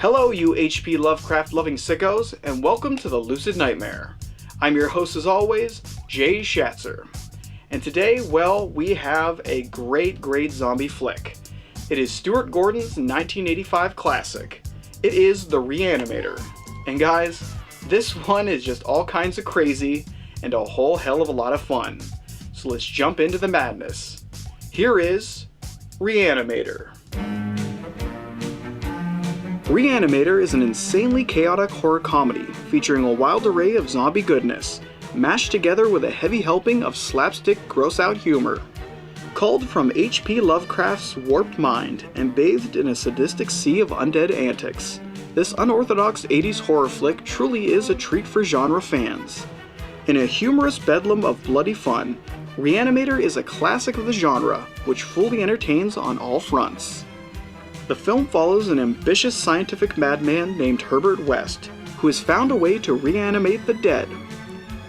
Hello, you H.P. Lovecraft loving sickos, and welcome to the Lucid Nightmare. I'm your host as always, Jay Schatzer. And today, well, we have a great zombie flick. It is Stuart Gordon's 1985 classic. It is The Re-Animator. And guys, this one is just all kinds of crazy and a whole hell of a lot of fun. So let's jump into the madness. Here is Re-Animator. Re-Animator is an insanely chaotic horror comedy featuring a wild array of zombie goodness, mashed together with a heavy helping of slapstick gross-out humor. Culled from H.P. Lovecraft's warped mind and bathed in a sadistic sea of undead antics, this unorthodox 80s horror flick truly is a treat for genre fans. In a humorous bedlam of bloody fun, Re-Animator is a classic of the genre, which fully entertains on all fronts. The film follows an ambitious scientific madman named Herbert West, who has found a way to reanimate the dead.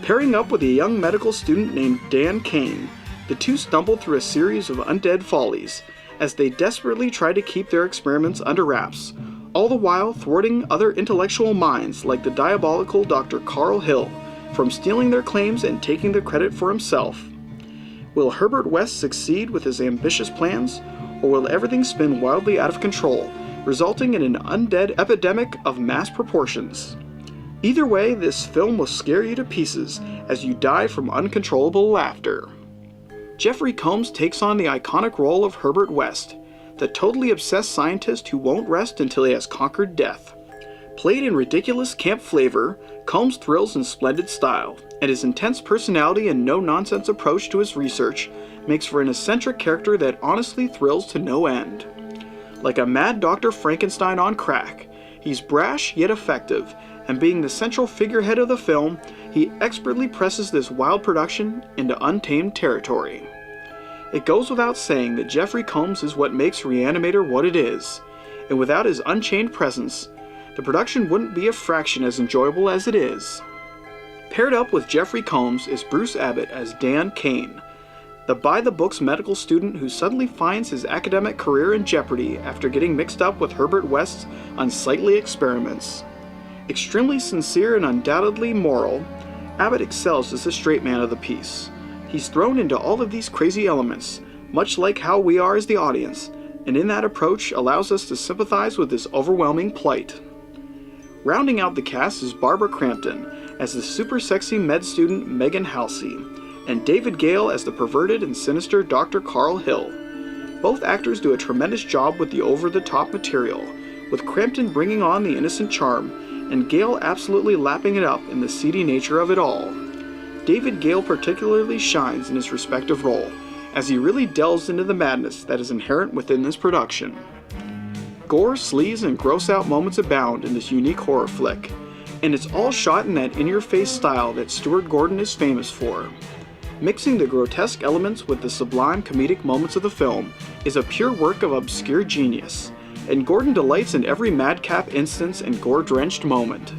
Pairing up with a young medical student named Dan Kane, the two stumble through a series of undead follies as they desperately try to keep their experiments under wraps, all the while thwarting other intellectual minds like the diabolical Dr. Carl Hill from stealing their claims and taking the credit for himself. Will Herbert West succeed with his ambitious plans, or will everything spin wildly out of control, resulting in an undead epidemic of mass proportions? Either way, this film will scare you to pieces as you die from uncontrollable laughter. Jeffrey Combs takes on the iconic role of Herbert West, the totally obsessed scientist who won't rest until he has conquered death. Played in ridiculous camp flavor, Combs thrills in splendid style, and his intense personality and no-nonsense approach to his research makes for an eccentric character that honestly thrills to no end. Like a mad Dr. Frankenstein on crack, he's brash yet effective, and being the central figurehead of the film, he expertly presses this wild production into untamed territory. It goes without saying that Jeffrey Combs is what makes Re-Animator what it is, and without his unchained presence, the production wouldn't be a fraction as enjoyable as it is. Paired up with Jeffrey Combs is Bruce Abbott as Dan Kane, the by-the-books medical student who suddenly finds his academic career in jeopardy after getting mixed up with Herbert West's unsightly experiments. Extremely sincere and undoubtedly moral, Abbott excels as the straight man of the piece. He's thrown into all of these crazy elements, much like how we are as the audience, and in that approach allows us to sympathize with this overwhelming plight. Rounding out the cast is Barbara Crampton as the super sexy med student Megan Halsey, and David Gale as the perverted and sinister Dr. Carl Hill. Both actors do a tremendous job with the over-the-top material, with Crampton bringing on the innocent charm, and Gale absolutely lapping it up in the seedy nature of it all. David Gale particularly shines in his respective role, as he really delves into the madness that is inherent within this production. Gore, sleaze, and gross-out moments abound in this unique horror flick, and it's all shot in that in-your-face style that Stuart Gordon is famous for. Mixing the grotesque elements with the sublime comedic moments of the film is a pure work of obscure genius, and Gordon delights in every madcap instance and gore-drenched moment.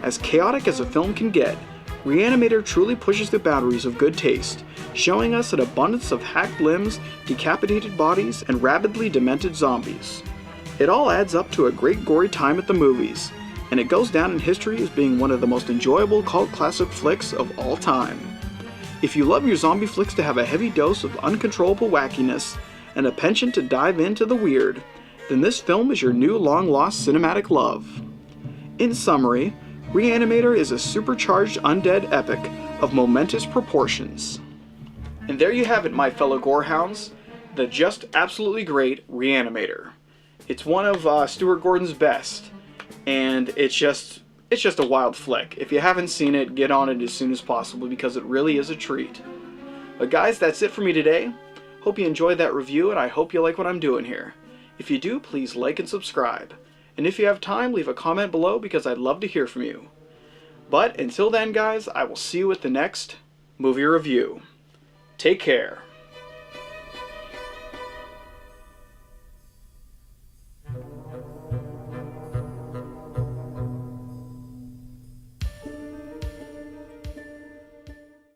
As chaotic as a film can get, Re-Animator truly pushes the boundaries of good taste, showing us an abundance of hacked limbs, decapitated bodies, and rabidly demented zombies. It all adds up to a great gory time at the movies, and it goes down in history as being one of the most enjoyable cult classic flicks of all time. If you love your zombie flicks to have a heavy dose of uncontrollable wackiness and a penchant to dive into the weird, then this film is your new long-lost cinematic love. In summary, Re-Animator is a supercharged undead epic of momentous proportions. And there you have it, my fellow gorehounds, the just absolutely great Re-Animator. It's one of Stuart Gordon's best, and it's just a wild flick. If you haven't seen it, get on it as soon as possible because it really is a treat. But guys, that's it for me today. Hope you enjoyed that review, and I hope you like what I'm doing here. If you do, please like and subscribe. And if you have time, leave a comment below because I'd love to hear from you. But until then, guys, I will see you at the next movie review. Take care.